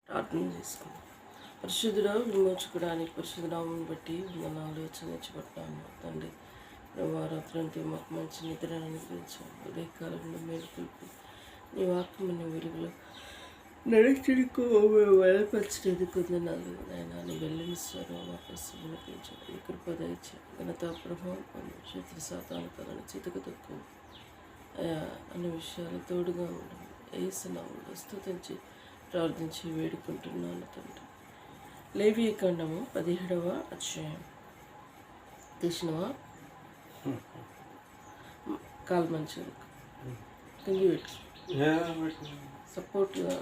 ప్రార్థన చేసుకున్నాం. పరిశుద్ధుడా, విమోచకుడానికి పరిశుద్ధ నామమును బట్టి వందనాలు చెల్లించబడతాము తండ్రి. రాత్రంతా మాకు మంచి నిద్రను అనుగ్రహించాము. ఉదయకాలంలో మేలుకొల్పి నీ వాక్యమైన వెలుగులో నడిచిడుకో మేము బలపరిచినందుకు వందనాలు. నాయన నీ వెళ్ళని స్వరం మా కోసం వినిపించాడు. ఈ కృప దయచే ఘనత ప్రభావం పొంది శత్రు సాతాను తనను చితక తక్కువ అనే విషయాలు తోడుగా ఉండడం ఏసునామములో స్తుతించి ప్రార్థించి వేడుకుంటున్నాను తండ్రి. లేవియ కాండము 17వ అధ్యాయం. తీసినవా? కాలు మంచిగా కింది పెట్టు, సపోర్ట్గా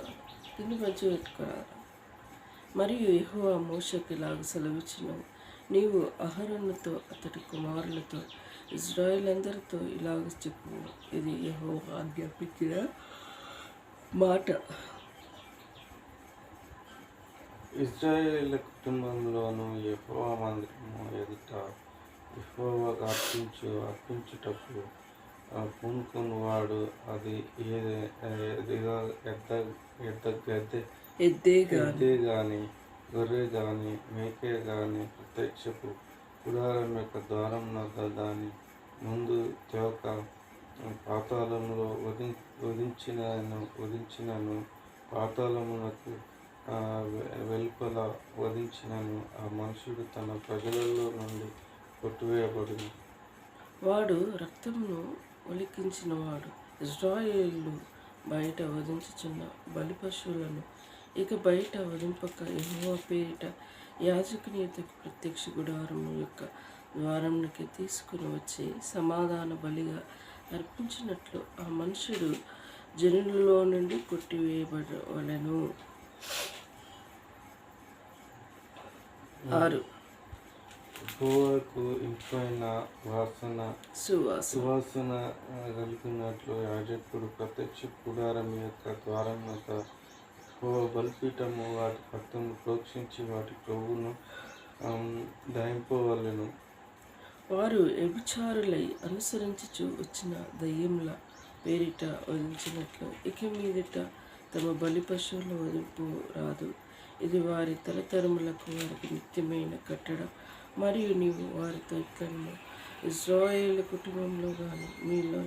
కింది మంచిగా పెట్టుకోరాదు. మరియు యెహోవా మోషేకు ఇలాగ సెలవిచ్చెను, నీవు అహరోనుతో అతడి కుమారులతో ఇశ్రాయేలందరితో ఇలాగ చెప్పు, ఇది యెహోవా ఆజ్ఞాపించిన మాట. ఇశ్రాయేలు కుటుంబంలోను యెహోవా మందిరము ఎదుట యెహోవాకు అర్పించుటకు పూనుకునివాడు అది ఎద్దే గాని గొర్రె గాని మేకే గాని ప్రత్యక్షపు గుడారం యొక్క ద్వారం వద్ద దాని ముందు తోక పాతాళంలో వధించినను పాతాళమునకు వెలుపల వధించినను ఆ మనుషుడు తన ప్రజలలో నుండి కొట్టివేయబడును. వాడు రక్తమును ఒలికించినవాడు. ఇశ్రాయేలు బయట వధించుచున్న బలి పశువులను ఇక బయట వధింపక యెహోవా పేరిట యాజకుని యొద్దకు ప్రత్యక్ష గుడారము యొక్క ద్వారమునకి తీసుకుని వచ్చి సమాధాన బలిగా అర్పించినట్లు ఆ మనుషుడు జనులలో నుండి కొట్టివేయబడవలెను. 6. యెహోవాకు ఇంపైన సువాసన కలిగినట్లు యాజకుడు ప్రత్యక్ష గుడారం యొక్క ద్వారం వద్ద యెహోవా బలిపీఠము వాటి రక్తము ప్రోక్షించి వాటి క్రొవ్వును దహింపవలెను. వారు వ్యభిచారులై అనుసరించుచు వచ్చిన దయ్యముల పేరిట వధించినట్లు ఇక మీదట తమ బలి పశువుల వధింపు రాదు. ఇది వారి తరతరములకు వారికి నిత్యమైన కట్టడ. మరియు నీవు వారితో ఇట్లను, ఇశ్రాయేలు కుటుంబంలో కానీ మీలో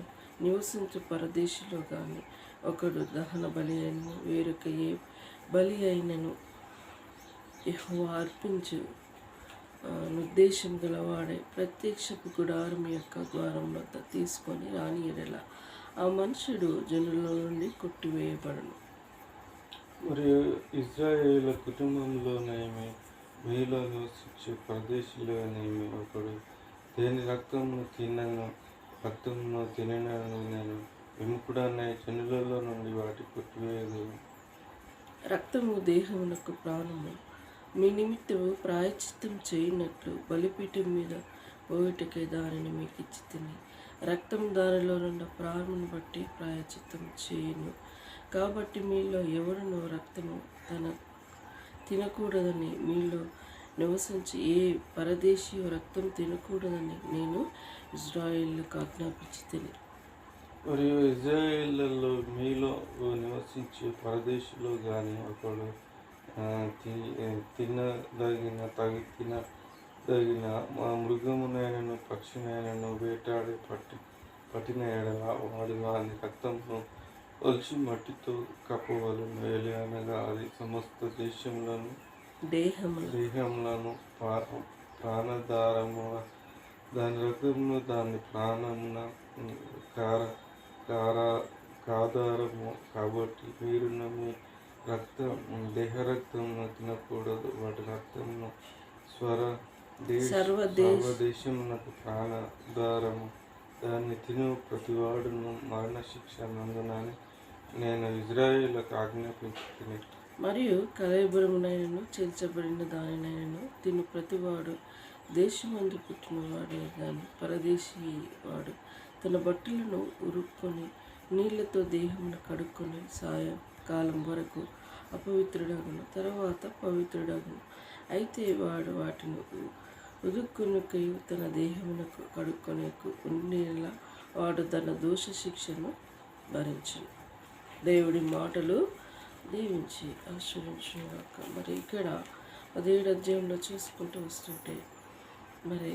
నివసించు పరదేశిలో కానీ ఒకడు దహన బలి అయినను వేరొక ఏ బలి అయినను యెహోవా అర్పించు నిర్దేశం గలవాడే ప్రత్యక్షపు గుడారం యొక్క ద్వారం వద్ద తీసుకొని రాని ఎడల ఆ మనుషుడు జనుల నుండి కొట్టివేయబడను. మరియు ఇశ్రాయేలు కుటుంబంలోనేమి మీలో నివసించే పరదేశంలోనేమి ఒకడు దేని రక్తమును తినను నేను విముఖుడనే జనులలో నుండి వాటి కొట్టివేయదు. రక్తము దేహమునకు ప్రాణము. మీ నిమిత్తము ప్రాయశ్చిత్తం చేయనట్లు బలిపీఠం మీద పోయిటకే దానిని మీకు ఇచ్చి తిని రక్తం దానిలో నుండి ప్రాణమును బట్టి ప్రాయశ్చిత్తం చేయను. కాబట్టి మీలో ఎవడునో రక్తము తినకూడదని మీలో నివసించి ఏ పరదేశీయ రక్తం తినకూడదని నేను ఇశ్రాయేలుకు ఆజ్ఞాపించి తిని. మరియు ఇశ్రాయేలులో మీలో నివసించే పరదేశంలో కానీ ఒకడు తినదగిన మృగమునైనను పక్షినైనను వేటాడి పట్టిన ఎడల వాడు వాని రక్తమును ఒలిచి మట్టితో కప్పవలెను. అనగా అది సమస్త దేహములను ప్రాణధారము దాని రక్తమును దాని ప్రాణమున కాధారము. కాబట్టి మీరున్న మీ దేహరక్తమును తినకూడదు. వాటి రక్తమును సర్వదేశమునకు ప్రాణధారము. దాన్ని తిను ప్రతివాడును మరణశిక్ష నందునని నేను ఇశ్రాయేలుకు ఆజ్ఞాపించుకుని. మరియు కళేబరమునైనను చేర్చబడిన దానినైనను తిను ప్రతివాడు దేశమందు పుట్టినవాడే కానీ పరదేశీ వాడు తన బట్టలను ఉరుక్కొని నీళ్లతో దేహమును కడుక్కొని సాయంకాలం వరకు అపవిత్రుడగును, తర్వాత పవిత్రుడగును. అయితే వాడు వాటిని ఉదుక్కునుకయు తన దేహమునకు కడుక్కొనకు ఉండేలా వాడు తన దోష శిక్షను భరించును. దేవుడి మాటలు. దీవించి ఆశీర్వదించుగాక. మరి ఇక్కడ 17 అధ్యాయంలో చూసుకుంటూ వస్తుంటే మరి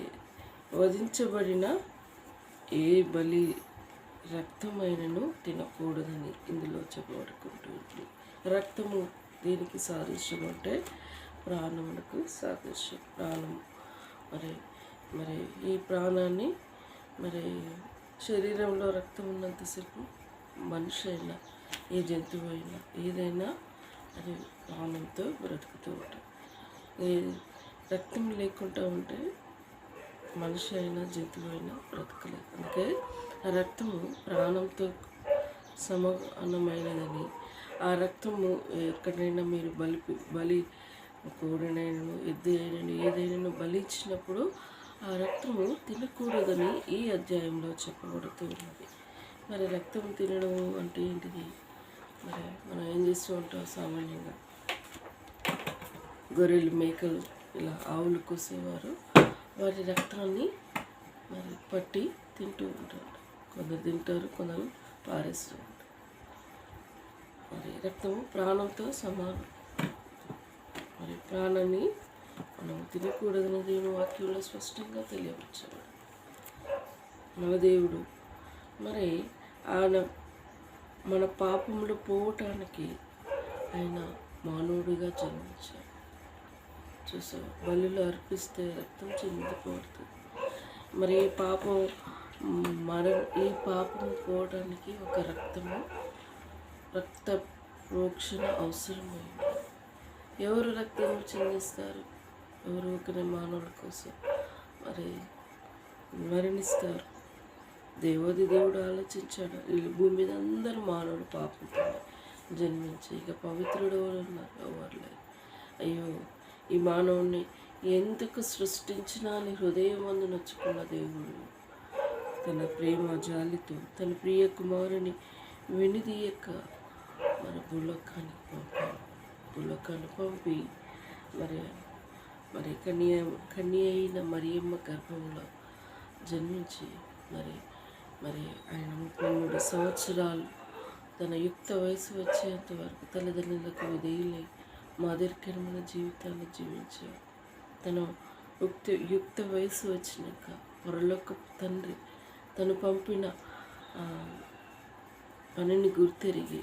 వధించబడిన ఏ బలి రక్తమైనను తినకూడదని ఇందులో చెప్పబడుకుంటుంది. రక్తము దీనికి సాదృశ్యం అంటే ప్రాణములకు సాదృశ్యం. ప్రాణం మరి మరి ఈ ప్రాణాన్ని మరి శరీరంలో రక్తం ఉన్నంతసేపు మనిషి అయినా ఏ జంతువు అయినా ఏదైనా అది ప్రాణంతో బ్రతుకుతూ ఉంటాం. ఈ రక్తం లేకుండా ఉంటే మనిషి అయినా జంతువు అయినా బ్రతకలేదు. అందుకే ఆ రక్తము ప్రాణంతో సమానమైనదని, ఆ రక్తము ఎక్కడైనా మీరు బలి కోడినైనను ఎద్దు అయినను ఏదైనా బలి ఇచ్చినప్పుడు ఆ రక్తము తినకూడదని ఈ అధ్యాయంలో చెప్పబడుతూ ఉన్నది. మరి రక్తం తినడం అంటే ఏంటిది? మరి మనం ఏం చేస్తూ ఉంటాం? సామాన్యంగా గొర్రెలు, మేకలు, ఇలా ఆవులు కోసేవారు వారి రక్తాన్ని మరి పట్టి తింటూ ఉంటారు. కొందరు తింటారు, కొందరు పారేస్తూ ఉంటారు. మరి రక్తము ప్రాణంతో సమానం. మరి ప్రాణాన్ని మనం తినకూడదని దేవుని వాక్యంలో స్పష్టంగా తెలియపరచాడు మన దేవుడు. మరి ఆయన మన పాపములు పోవటానికి ఆయన మానవుడిగా జన్మించాడు. చూసావు, బలులు అర్పిస్తే రక్తం చెందిపోతుంది. మరి ఈ పాపం ఈ పాపం పోవడానికి ఒక రక్త ప్రోక్షణ అవసరమైంది. ఎవరు రక్తం చెందిస్తారు? ఎవరు ఒకరి మానవుల కోసం మరి మరణిస్తారు. దేవాది దేవుడు ఆలోచించాడు, ఈ భూమి మీద అందరూ మానవుడు పాపంతో జన్మించి ఇక పవిత్రుడు ఎవరు ఉన్నారు? ఎవరు లేదు. అయ్యో, ఈ మానవుణ్ణి ఎందుకు సృష్టించినా అని హృదయమందు నొచ్చుకున్న దేవుడు తన ప్రేమ జాలితో తన ప్రియ కుమారుని వినిదీయక మన భూలోకాన్ని పంపి మరి కన్య అయిన మరియమ్మ గర్భంలో జన్మించి మరి ఆయన 33 సంవత్సరాలు తన యుక్త వయసు వచ్చేంత వరకు తల్లిదండ్రులకు విధేయులై మాదిరికరమైన జీవితాన్ని జీవించాడు. తన యుక్త వయసు వచ్చినాక పరలోకపు తండ్రి తను పంపిన పనిని గుర్తెరిగి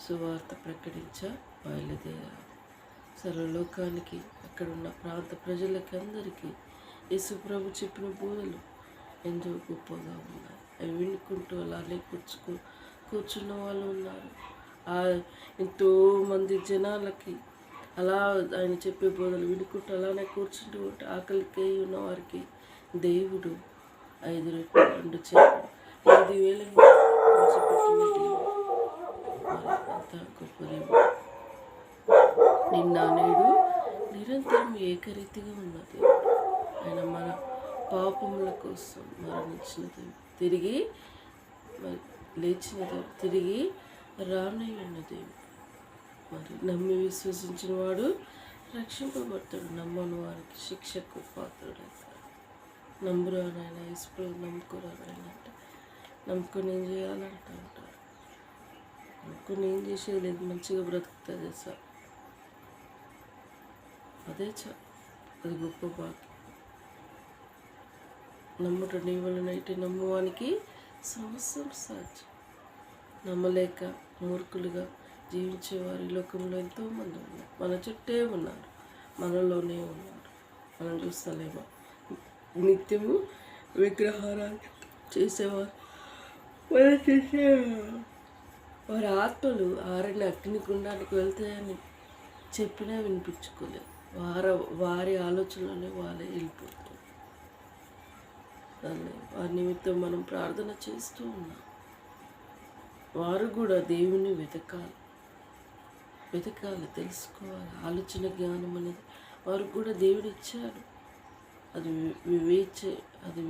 సువార్త బయలుదేరారు. సర్వలోకానికి అక్కడున్న ప్రాంత ప్రజలకి అందరికీ యేసుప్రభు చెప్పిన బోధలు ఎంతో గొప్పగా ఉన్నాయి. అవి వినుకుంటూ అలానే కూర్చున్న వాళ్ళు ఉన్నారు. ఎంతోమంది జనాలకి అలా ఆయన చెప్పే బోధలు వినుకుంటూ అలానే కూర్చుంటూ ఉంటే ఆకలికి ఉన్న వారికి దేవుడు 5 రెట్లు 2 చేపలు 5,000 పంచిపెట్టిన దేవుడు. అంత గొప్ప దేవుడు. నిన్న నేడు నిరంతరం ఏకరీతిగా ఉన్న దేవుడు. ఆయన మన పాపముల కోసం మరణించిన దేవుడు, తిరిగి లేచిన దేవుడు, తిరిగి రానయ్యున్న దేవుడు. మరి నమ్మి విశ్వసించిన వాడు రక్షింపబడతాడు, నమ్మని వారికి శిక్షకు పాత్రుడవుతాడు. నమ్మురా నాయన, యేసు నమ్ముకోరా నాయన అంటే నమ్ముకొని ఏం చేయాలంటూ ఉంటారు. నమ్ముకొని ఏం చేసేది లేదు, మంచిగా బ్రతుకుతుంది సార్. అదే అది గొప్ప భాగ్యం. నమ్ముట నీ వలనైతే నమ్మువానికి సమస్తం సాధ్యం. నమ్మలేక మూర్ఖులుగా జీవించేవారు ఈ లోకంలో ఎంతోమంది ఉన్నారు. మన చుట్టే ఉన్నారు, మనలోనే ఉన్నారు. మనం చూస్తలేమో నిత్యము విగ్రహారాధన చేసేవారు. వారి ఆత్మలు ఆరిన అగ్నిగుండానికి వెళ్తాయని చెప్పినా వినిపించుకోలేదు. వారి ఆలోచనలోనే వాళ్ళే వెళ్ళిపోతారు. వారి నిమిత్తం మనం ప్రార్థన చేస్తూ ఉన్నాం. వారు కూడా దేవుని వెతకాలి, తెలుసుకోవాలి. ఆలోచన జ్ఞానం అనేది వారు కూడా దేవుడు ఇచ్చాడు. అది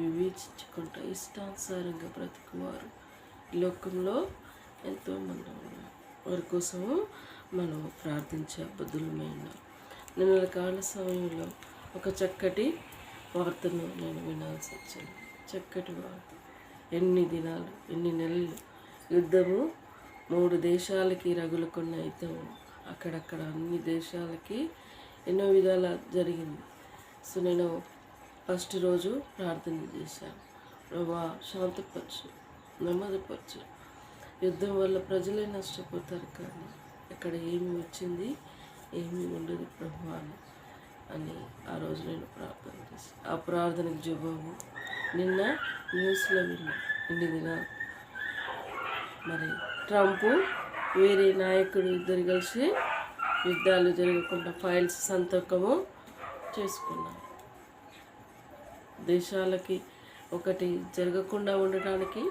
వివేచించుకుంటా ఇష్టానుసారంగా బ్రతుకువారు ఈ లోకంలో ఎంతోమంది ఉన్నారు. వారి కోసము మనం ప్రార్థించే బద్దులమైన నిన్న కాల సమయంలో ఒక చక్కటి వార్తను నేను వినాల్సి వచ్చింది. చక్కటి వార్త. ఎన్ని దినాలు, ఎన్ని నెలలు యుద్ధము 3 దేశాలకి రగులుకున్న యుద్ధం అక్కడక్కడ అన్ని దేశాలకి ఎన్నో విధాల జరిగింది. సో నేను ఫస్ట్ రోజు ప్రార్థన చేశాను, ప్రభా శాంతపరచు, నెమ్మదిపరచు, యుద్ధం వల్ల ప్రజలే నష్టపోతారు కానీ ఇక్కడ ఏమి వచ్చింది ఏమీ ఉండదు ప్రభు అని ఆ రోజు నేను ప్రార్థన చేశాను. ఆ ప్రార్థనకు జవాబు నిన్న న్యూస్లో విన్నా. ఇన్ని దినాలు మరి ట్రంప్ వేరే నాయకుడు ఇద్దరు కలిసి యుద్ధాలు జరగకుండా ఫైల్స్ సంతకము చేసుకున్నారు. దేశాలకి ఒకటి జరగకుండా ఉండటానికి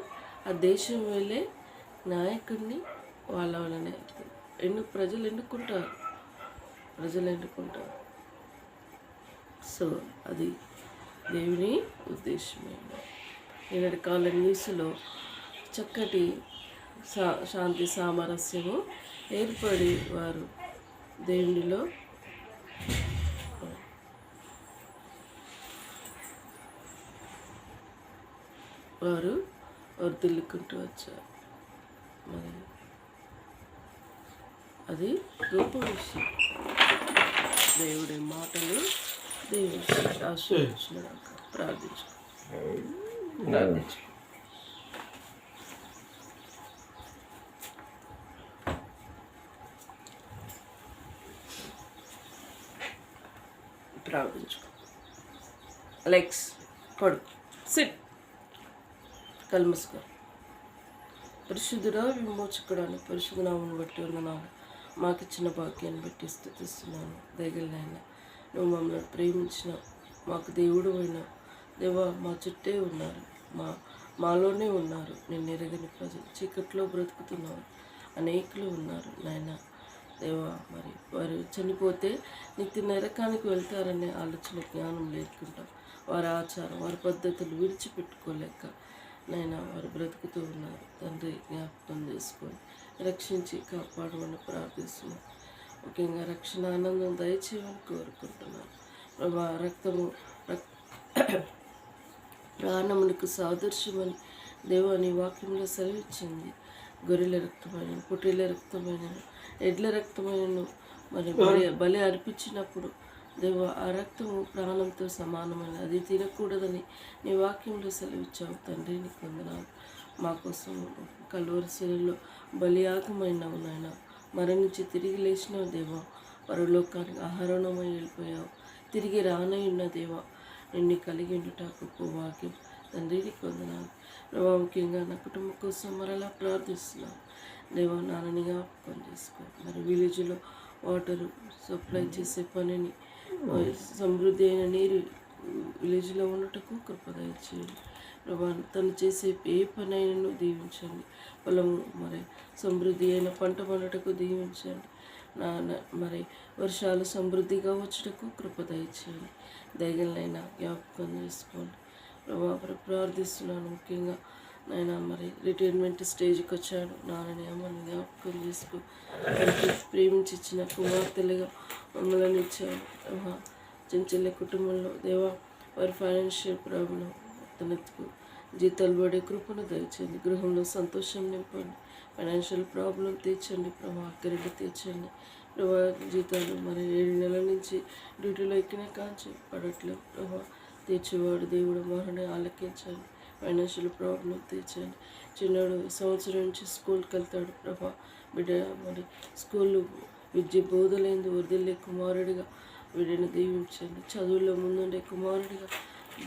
ఆ దేశం వెళ్ళే నాయకుడిని వాళ్ళ వలనే ప్రజలు ఎన్నుకుంటారు. సో అది దేవుని ఉద్దేశమైన. ఈనాటి కాల న్యూస్లో చక్కటి శాంతి సామరస్యము ఏర్పడి వారు దేవునిలో వారు వర్ధిల్లుకుంటూ వచ్చారు. మరి అది గొప్ప విషయం. దేవుడి మాటలు దేవుడి ఆశీర్వదించుగాక. ప్రార్థించు. లెగ్స్ పడు, సిట్, కల్మస్కర్. పరిశుద్ధుడా, విమోచకుడాను, పరిశుద్ధ నామమును బట్టి వందనాలు. మాకు ఇచ్చిన భాగ్యాన్ని బట్టి స్తుతిస్తున్నాను. దయగలనైనా నువ్వు మమ్మల్ని ప్రేమించిన మాకు దేవుడు అయినా దేవా, మా చుట్టే ఉన్నారు, మాలోనే ఉన్నారు. నేను ఎరగని ప్రజలు చీకట్లో బ్రతుకుతున్నారు అనేకులు ఉన్నారు నాయన దేవా. మరి వారు చనిపోతే నిత్య నరకానికి వెళ్తారనే ఆలోచన జ్ఞానం లేకుంటాం. వారి ఆచారం వారి పద్ధతులు విడిచిపెట్టుకోలేక నైనా వారు బ్రతుకుతూ ఉన్నారు. తండ్రి జ్ఞాపకం చేసుకొని రక్షించి కాపాడమని ప్రార్థిస్తున్నాను. ముఖ్యంగా రక్షణ ఆనందం దయచేయమని కోరుకుంటున్నాను ప్రభా. రక్తము ప్రాణములకు సాదృశ్యమని దేవాని వాక్యంలో సెలవిచ్చింది. గొర్రెల రక్తమైన, పుట్టిల రక్తమైన, ఎడ్ల రక్తమైనను మరి బలి అర్పించినప్పుడు దేవ ఆ రక్తము ప్రాణంతో సమానమైన అది తినకూడదని నీ వాక్యంలో సెలవిచ్చావు తండ్రి. నీకు వందనాలు. మా కోసం కల్వరి శిలలో బలియాగమైనావు నాయన. మరణించి తిరిగి లేచినావు దేవా. పరలోకానికి ఆహరణమై వెళ్ళిపోయావు. తిరిగి రానయ్యున్న దేవా, నిన్ను కలిగి ఉండుట గొప్ప వాక్యం తండ్రి. నీకు వందనాలు ప్రభావ. ముఖ్యంగా నా కుటుంబం కోసం మరలా ప్రార్థిస్తున్నాను దేవా. నాన్నని జ్ఞాపకం చేసుకో. మరి విలేజ్లో వాటర్ సప్లై చేసే పనిని, సమృద్ధి అయిన నీరు విలేజ్లో ఉండటకు కృప దయచేయండి ప్రభా. తను చేసే ఏ పని అయినా దీవించండి. పొలము మరి సమృద్ధి అయిన పంట పండుటకు దీవించండి. మరి వర్షాలు సమృద్ధిగా వచ్చటకు కృప దయచేయండి. దయగలనైనా జ్ఞాపకం చేసుకోండి ప్రభా. ప్రార్థిస్తున్నాను. ముఖ్యంగా నాయన మరి రిటైర్మెంట్ స్టేజ్కి వచ్చాడు నాన్నని అమ్మని జ్ఞాపకం చేసుకో. ప్రేమించి ఇచ్చిన కుమార్తెలుగా మమ్మల్ని ఇచ్చాడు ప్రభా. చెంచెల్ల కుటుంబంలో దేవా వారి ఫైనాన్షియల్ ప్రాబ్లం తనెత్తుకు జీతాలు పడే కృపను దయచేయండి. గృహంలో సంతోషం నింపండి. ఫైనాన్షియల్ ప్రాబ్లం తీర్చండి ప్రభా. అక్కడికి తీర్చండి ప్రభా. జీతాలు మరి 7 నెలల నుంచి డ్యూటీలో ఎక్కిన కాంచి పడట్లేదు ప్రభా. తీర్చేవాడు దేవుడు మరణి ఆలకించండి. ఫైనాన్షియల్ ప్రాబ్లం తీర్చండి. చిన్నోడు సంవత్సరం నుంచి స్కూల్కి వెళ్తాడు ప్రభా. బిడ్డ మరి స్కూల్లో విద్య బోధలేందు వదిలే కుమారుడిగా బిడ్డను దీవించండి. చదువుల్లో ముందుండే కుమారుడిగా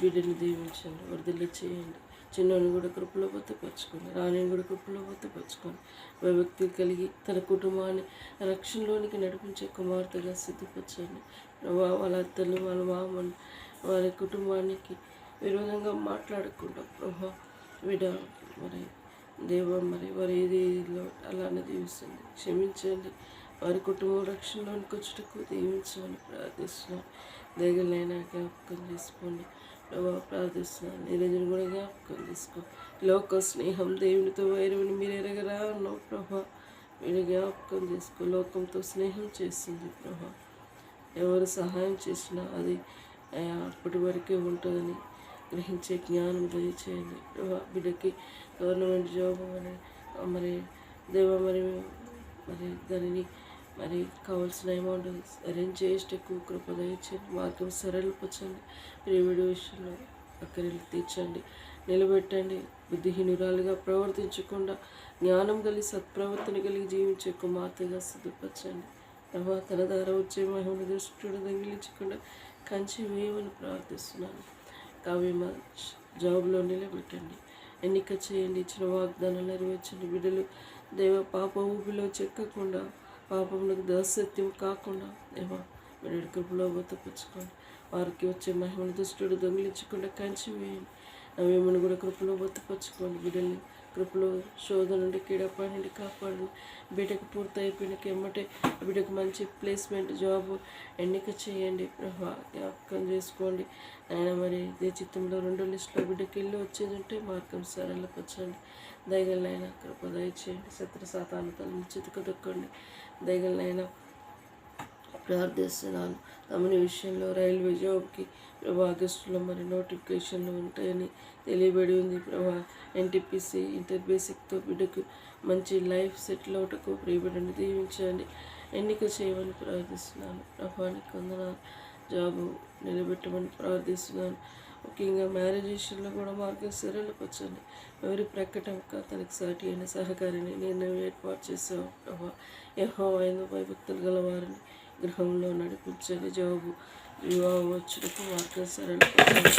బిడ్డను దీవించండి. వదిలే చేయండి. చిన్నోని కూడా కృపలో భద్రపరచుకోండి. రాణిని కూడా కృపలో భద్రపరచుకోండి. వ్యక్తి కలిగి తన కుటుంబాన్ని రక్షణలోనికి నడిపించే కుమార్తెగా సిద్ధపరచండి ప్రభా. వాళ్ళ అత్తలు వాళ్ళ మామని వారి కుటుంబానికి విరోధంగా మాట్లాడకుండా ప్రభా. బిడ్డ మరి దేవ మరి వారి ఏదిలో అలానే దీవిస్తుంది. క్షమించండి. వారి కుటుంబం రక్షణలోనికి వచ్చేటకు దీవించమని ప్రార్థిస్తున్నాను. దయగలైనా జ్ఞాపకం చేసుకోండి ప్రభావ. ప్రార్థిస్తున్నాను. ఈ రోజును కూడా జ్ఞాపకం చేసుకో. లోక స్నేహం దేవునితో వైరమని మీరు ఎరగరా అన్నావు ప్రభా. వీడు జ్ఞాపకం చేసుకో. లోకంతో స్నేహం చేస్తుంది ప్రభా. ఎవరు సహాయం చేసినా అది అప్పటి వరకే ఉంటుందని గ్రహించే జ్ఞానం దయచేయండి ప్రభా. బిడ్డకి గవర్నమెంట్ జాబ్ అని మరి దేవా మరి దానిని మరి కావాల్సిన అమౌంట్ అరేంజ్ చేసేటకు కృప దయచేయండి, మార్గం సరళపరచండి, ప్రేమిడి విషయంలో అక్కడికి తీర్చండి, నిలబెట్టండి. బుద్ధిహీనురాలుగా ప్రవర్తించకుండా జ్ఞానం కలిగి సత్ప్రవర్తన కలిగి జీవించే కుమార్తెగా సిద్ధపరచండి. ప్రభా తన ద్వారా వచ్చే మహిమను దృష్టిని దొంగిలించకుండా కంచి వేయమని ప్రార్థిస్తున్నాను. కావ్యమ జాబ్లో నిలబెట్టండి, ఎన్నిక చేయండి, ఇచ్చిన వాగ్దానాలు నెరవేర్చండి. బిడ్డలు దేవ పాప ఊపిలో చెక్కకుండా పాపములకు దాసత్యం కాకుండా దేవా బిడ్డ కృపలో బతపుచ్చుకోండి. వారికి వచ్చే మహిమను దుష్టుడు దొంగిలించకుండా కంచి వేయండి. నవ్వేమని కూడా కృపలో బతపరచుకోండి. బిడ్డల్ని కృపలో శోధన నుండి కీడపడి నుండి కాపాడండి. బిడ్డకు పూర్తి అయిపోయినకి ఎమ్మటే బిడ్డకు మంచి ప్లేస్మెంట్ జాబ్ ఎన్నిక చేయండి. ప్రభా జ్ఞాపకం చేసుకోండి. ఆయన మరి ఇదే చిత్తంలో 2 లిస్టులో బిడ్డకి ఇల్లు వచ్చేది ఉంటే మార్గం సరళపరచండి. దయగలనైనా కృప దయచేయండి. శత్రు సాతాను తలను చితుకదొక్కండి. దయగలనైనా ప్రార్థిస్తున్నాను. తమని విషయంలో రైల్వే జాబ్కి ప్రభా ఆగస్టులో మరి నోటిఫికేషన్లు ఉంటాయని తెలియబడి ఉంది. ప్రభా ఎన్టీపీసీ ఇంటర్ బేసిక్తో బిడ్డకు మంచి లైఫ్ సెటిల్ అవుటకు ప్రియబిడ్డని దీవించండి, ఎన్నిక చేయమని ప్రార్థిస్తున్నాను. ప్రభానికి వందనాలు. జాబు నిలబెట్టమని ప్రార్థిస్తున్నాను. ముఖ్యంగా మ్యారేజ్ విషయంలో కూడా మార్గం సరళపరచండి. ఎవరి ప్రకటనక తనకు సాటి అయిన సహకారిని నిర్ణయం ఏర్పాటు చేసావు ప్రభా. యెహోవా భయభక్తులు గల వారిని గృహంలో నడిపించండి. జాబు వివాహం వచ్చుటకు మార్గం సరళపరచండి.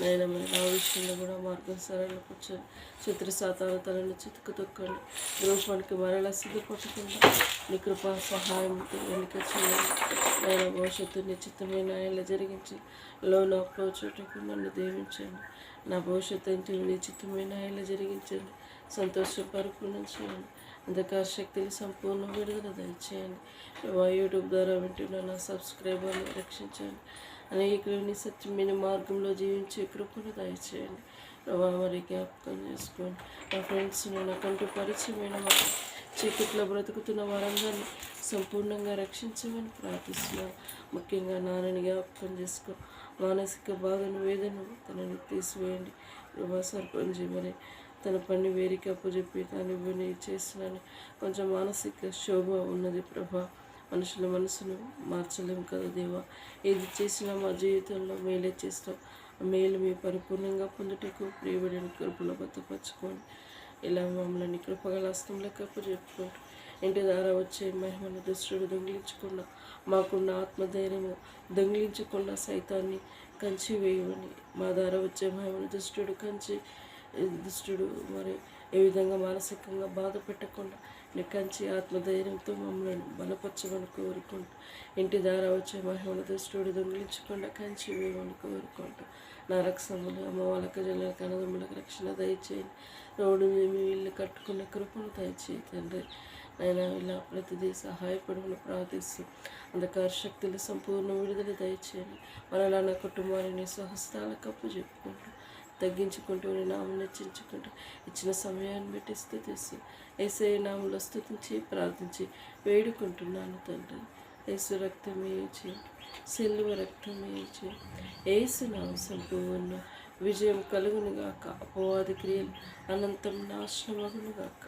నేను మరి నా విషయంలో కూడా మార్గం సరళపరచండి. శత్రు సాతాను తనను చితుకు తొక్కండి. రూపానికి మరలా సిద్ధపడకుండా నీ కృపా సహాయంతో ఎన్నిక చేయండి. నేను భవిష్యత్తు నిశ్చితమైన ఇలా జరిగించి లోను అప్రోచుటకు నన్ను దీవించండి. నా భవిష్యత్తు ఏంటి నిశ్చితమైన ఇలా జరిగించండి. సంతోషం పరిపూర్ణం చేయండి. అంధకార శక్తిని సంపూర్ణ విడుదల దయచేయండి. యూట్యూబ్ ద్వారా వింటున్న నా సబ్స్క్రైబర్ని రక్షించండి. అనేకులని సత్యమైన మార్గంలో జీవించే కృపను దయచేయండి. ప్రభా మరి జ్ఞాపకం చేసుకోండి. నా ఫ్రెండ్స్ని నాకంటూ పరిచయమైన వారు చీకట్లో బ్రతుకుతున్న వారందరినీ సంపూర్ణంగా రక్షించమని ప్రార్థిస్తున్నాను. ముఖ్యంగా నాన్నని జ్ఞాపకం చేసుకో. మానసిక బాధను వేదను తనని తీసివేయండి. ప్రభా సర్పంచ్ మరి తన పని వేరికి అప్పచెప్పి తాను ఇవన్నీ చేస్తున్నాను. కొంచెం మానసిక శోభ ఉన్నది ప్రభా. మనుషుల మనసును మార్చలేము కదా దేవా. ఏది చేసినా మా జీవితంలో మేలే చేస్తాం. మేలు మీ పరిపూర్ణంగా పొందుటకు ప్రియబడిన కృపలో బతపరచుకోండి. ఇలా మమ్మల్ని కృపగల హస్తంలో అప్పచెప్పుకోండి. ఇంటి ద్వారా వచ్చే మహిమను దుష్టుడు దొంగిలించకుండా మాకున్న ఆత్మధైర్యము దొంగిలించకుండా సైతాన్ని కంచి వేయమని. మా ద్వారా వచ్చే మహిమను దుష్టుడు మరి ఏ విధంగా మానసికంగా బాధ పెట్టకుండా నీ కంచి ఆత్మధైర్యంతో మమ్మల్ని బలపరచమని కోరుకుంటూ ఇంటి ద్వారా వచ్చే మహిమను దుష్టుడు దొంగిలించకుండా కంచి వేయమని కోరుకుంటూ నా రక్షములు అమ్మ వాళ్ళకి జనులకు అన్నదమ్ములకు రక్షణ దయచేయండి. రోడ్డు మేము ఇల్లు కట్టుకున్న కృపను దయచేయి తండ్రి. నేను ఇలా ప్రతిదీ సహాయపడమని ప్రార్థిస్తూ అంధకార శక్తులు సంపూర్ణ విడుదల దయచేయండి. మనలా నా కుటుంబాన్ని స్వహస్తాలకు అప్పచెప్పుకుంటూ తగ్గించుకుంటూ నీ నామం హెచ్చించుకుంటూ ఇచ్చిన సమయాన్ని బట్టి స్తుతిస్తూ యేసయ్య నామంలో స్తుతించి ప్రార్థించి వేడుకుంటున్నాను తండ్రి. యేసు రక్తం వేయించి సిలువ రక్తం వేయించి యేసు నామం సంపూర్ణ విజయం కలుగునుగాక. అపవాది క్రియలు అనంతం నాశనమగునుగాక.